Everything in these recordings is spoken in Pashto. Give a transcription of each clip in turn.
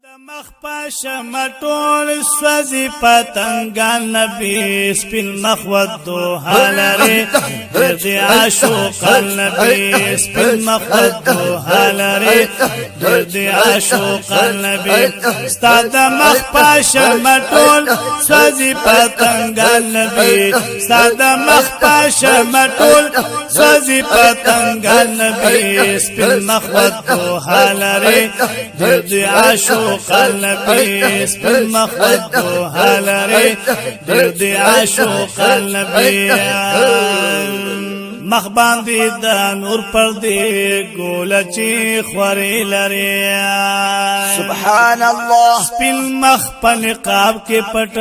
مخ پاشم ټول سوزی پتنگان نبی سپین مخ ودو حالری دی عاشق النبی سپین مخ ودو حالری دی عاشق النبی استاد مخ پاشم ټول سوزی پتنگان نبی استاد مخ پاشم ټول سوزی پتنگان نبی سپین مخ ودو حالری دی عاشق النبي سپین مخود دو حالری دی عاشق النبی مخ باندې د نور پر دی ګول چی خوري لري سبحان الله سپین مخ په نقاب کې پټ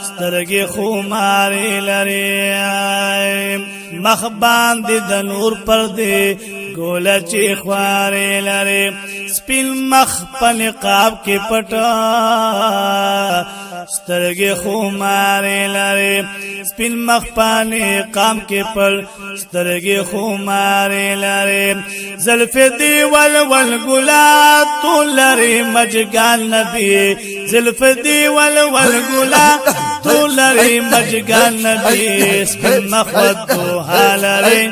سترګې خماري لري مخ باندې د نور پر دی ګول چی خوري لري سپین مخ په نقاب کې پټ سترګې خماري لري سپین مخ په نقاب کې پر سترګې خماري لري زلف دی ول ګلا تو لري مجګان نبی زلف دی ول ګلا تو لري مجګان نبی سپین مخ ودو حالری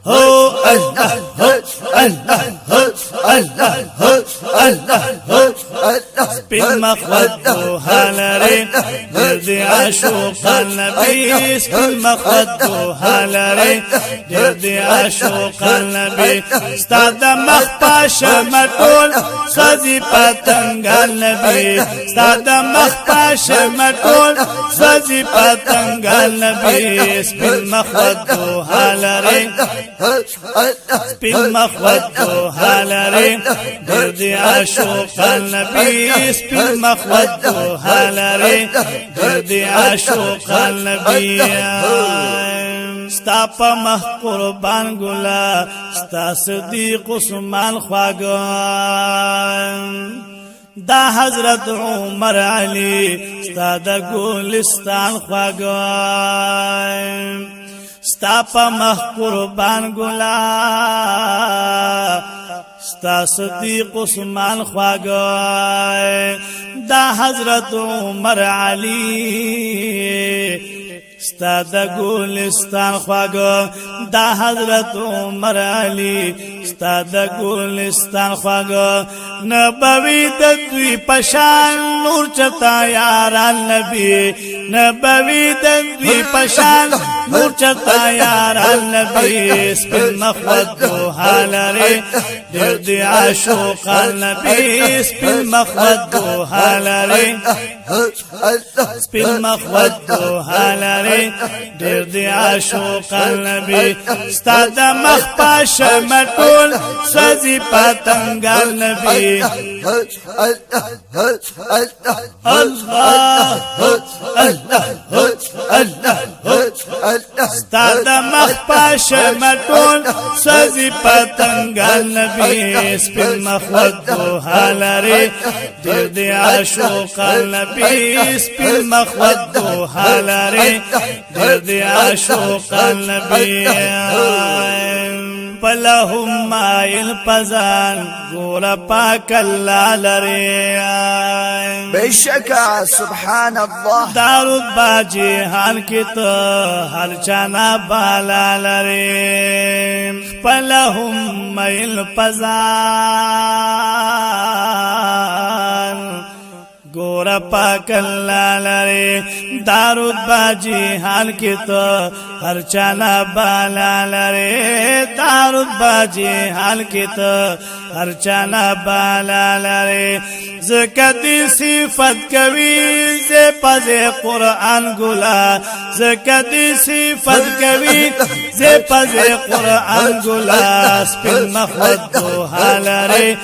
هو الله سپین مخ ودو حالری دی عاشق النبی سپین مخ ودو حالری دی عاشق النبی استاد مخ پاشم ټول سوزی پتنگان نبی استاد مخ پاشم ټول سوزی پتنگان نبی سپین مخ ودو حالری سپین مخ ودو حالری دی عاشق النبی سپین مخ ودو حالری دی عاشق النبی ستا په مخ قربان ګلا ستا صدیق عثمان خواګان دا حضرت عمر علی ستا د ګلستان خواګان ستا په مخ قربان ګلا ستا صدیق عثمان خواګان دا حضرت عمر علی ستا د ګلستان خواګو دا حضرت عمر علی ستا د ګلستان خواګو نبوي د دوی پشان نور چتا یاران نبی نبوي د دوی پشان نور چتا یاران نبی سپین مخ ودو حالری دی عاشق النبی سپین مخ ودو حالری سپین مخ ودو حالری دیر دی عاشق النبی استاد مخ پاشم ټول سوزی پتنگان نبی الله استاد مخ پاشم ټول سوزی پتنگان نبی سپین مخ ودو حالری دیر دی عاشق النبی سپین مخ ودو حالری دی عاشق النبی پلهم مائل پزان گورا پاک اللہ لرے بیشکا سبحان اللہ دارود باجی حال کی تو ہر چانا بالا لرے پلهم مائل پزان گورا پاک اللہ لرے دارود باجی حال کی تو ہر چانا بالا لرے دارود باجی حال کی تو ہر چانا بالا لرے زکتی صفت کوي زی پز قرآن گلا زکتی صفت کوي زی پز قرآن گلا سپین مخ ودو حالری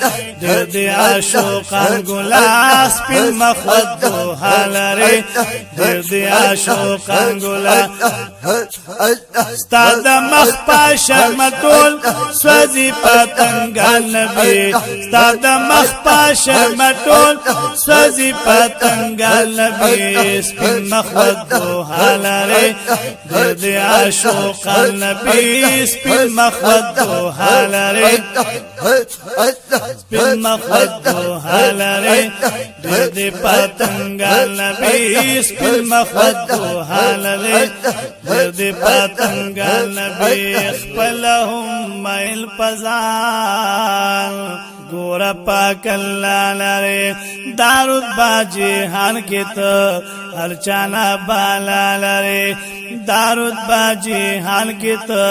دی عاشقان گلا سپین مخ ودو حالری دی عاشقان گلا استاد مخ پاشم ټول سوزی پتنگان نبی ستا د مخ پاشه مټول سوځي پتنګال نبی سپین مخ ودوها لري د عاشقان نبی سپین مخ ودوها لري سپین مخ ودوها لري د پتنګال نبی سپین مخ ودوها لري د پتنګال نبی خپلهم مایل پزان گورا پاک اللہ لرے دارود باجیحان کی تو ہر چانا بالا لرے دارود باجیحان کی تو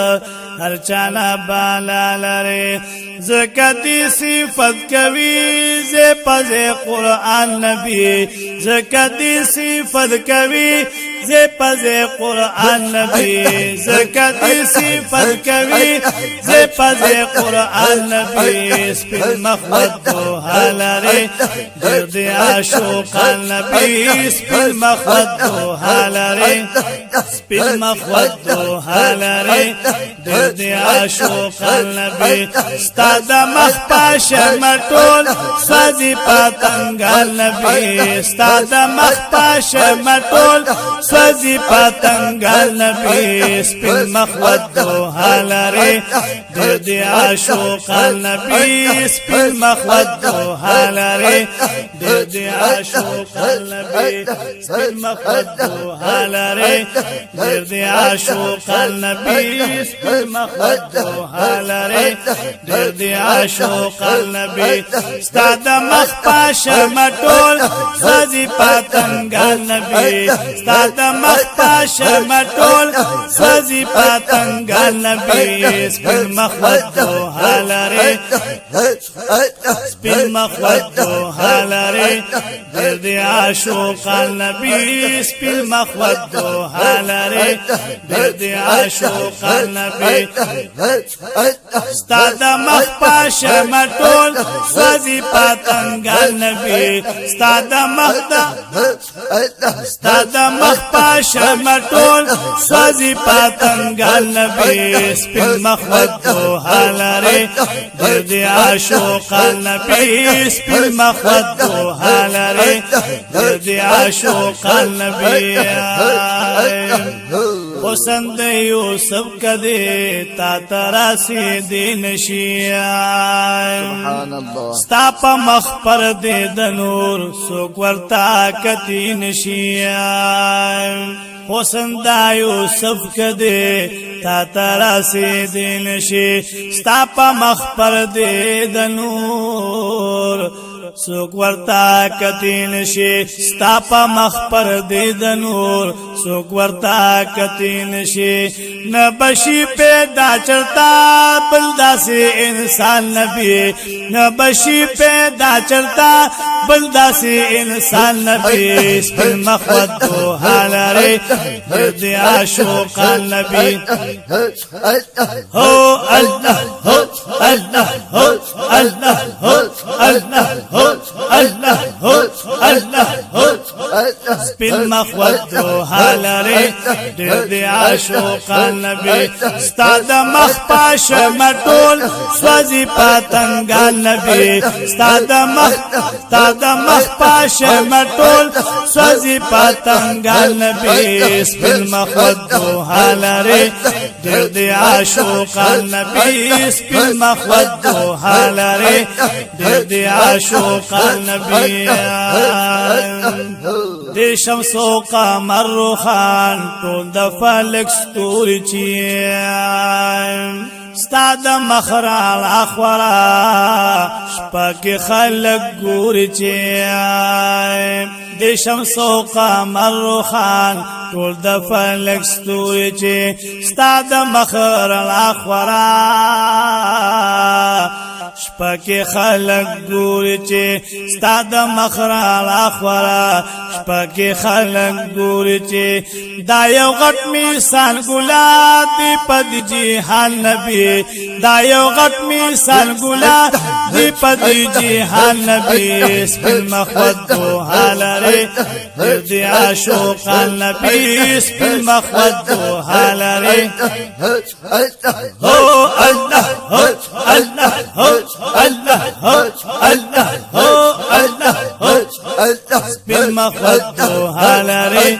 ہر چانا بالا لرے زکاتی صفت کوي زی پز قرآن نبی زکاتی صفت کوي زی پز قرآن نبی زکاتی صفت کوي زی پز قرآن نبی سپین مخود دوها لري د عاشقان نبی سپین مخود دوها لري سپین مخود دوها لري د عاشقان نبی ستاد مخ پاشه مټول سوځي پتنګال نبی ستاد مخ پاشه مټول سوځي پتنګال نبی سپین مخ ودوها لري د عاشقان نبی سپین مخ ودوها لري د عاشقان نبی سپین مخ ودوها لري د عاشقان نبی سپین مخ ودوها لري د عاشقان نبی ستاد مخ پاشه مټول سوځي پتنګال نبی ستاد مخ پاشه مټول سوځي پتنګال نبی سپین مخ ودوها لري سپین مخ ودوها لري د عاشقان نبی سپین مخ ودوها لري د عاشقان نبی ستاد مخ پاشه مټول سوځي پتنګال نبی ستاد مخ پاشه مټول سوځي پتنګال نبی سپین مخ ودوها لري د عاشقان نبی سپین مخ ودوها لري د عاشقان نبی حسن د یوسف کده تا تراسی دین سبحان الله ستا په مخ پر د نور سوک ورتا کتی نشي حسن دا یوسف کده تا تراسی دین شي ستا په مخ پر د نور سوک ورتا کتین شي ستا په مخ پر د نور سوک ورتا کتین شي نبشی پیدا چرتا بلدا سے انسان نبی نبشی پیدا چرتا بلدا سے انسان نبی سپین مخ ودوها لري د عاشقان نبی هو الله هو الله هو الله هو الله هو الله هو الله هو سپین مخ ودوها لري د عاشقان نبی ستاد مخ پاشه مټول سوځي پتنګال نبی ستاد مخ پاشه مټول سوځي پتنګال نبی سپین مخ ودوها لري د عاشقان نبی سپین مخ ودوها لري د عاشقان نبی د شمس او قمر روخان ټول د فلک ستوري چی ستاد مخرال اخورا شپک خلق ګوري چی د شمس او قمر روخان ټول د فلک ستوري چی ستاد مخرال اخورا شپک خلق ګوري چی ستاد مخرال اخورا شپک خلق ګوري چی دا یو غټ مثال ګلاب دی پد جهان نبی دا یو غټ مثال ګلاب دی پد جهان نبی سپین مخ ودوها لري د عاشقان نبی سپین مخ ودوها لري هو الله هو الله هو الله الله الله سپین مخدو حالری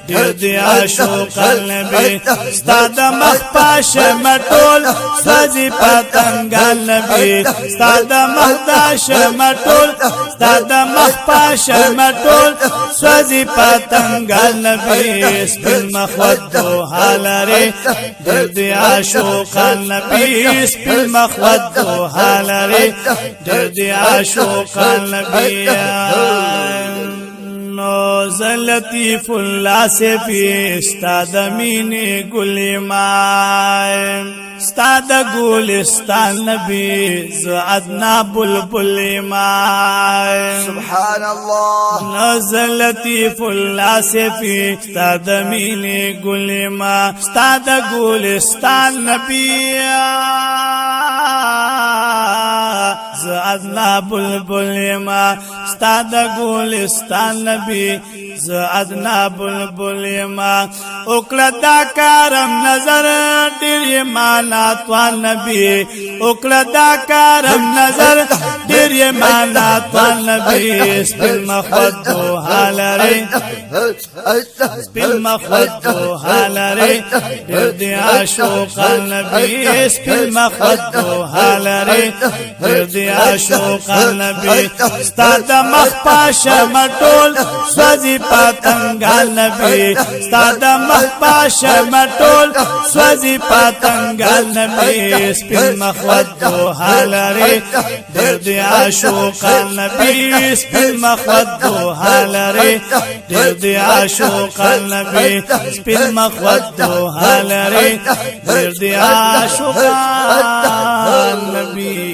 دیر دی عاشق النبی ستاد مخ پاش مټول سوزی پتنگال نبی ستاد مخ داش مټول ستاد مخ پاش مټول سوزی پتنگال نبی سپین مخدو حالری دیر دی عاشق النبی سپین مخدو حالری دیر دی عاشق النبی نوز لطیف اللہ سے بھی استاد مین گلی مائے استاد گلستان نبی زعدنا بلبل مائے سبحان الله نوز لطیف اللہ سے بھی استاد مین گلی مائے استاد گلستان نبی زعدنا بلبل ما استاد گلستان نبی زعدنا بلبل ما اکلا دا کارم نظر دیر ایماناتوان نبی اکلا دا کارم نظر دیر ایماناتوان نبی سپین مخدو حالری سپین مخدو حالری دیر دی عاشق النبی سپین مخدو حالری دیر دی عاشق النبی ستاد مخ پاش مټول سوزی پتنگال نبی ستاد مخ پاش مټول سوزی پتنگال نبی سپین مخدو حالری دیر دی عاشق النبی سپین مخدو حالری دیر دی عاشق النبی سپین مخدو حالری دیر دی عاشق النبی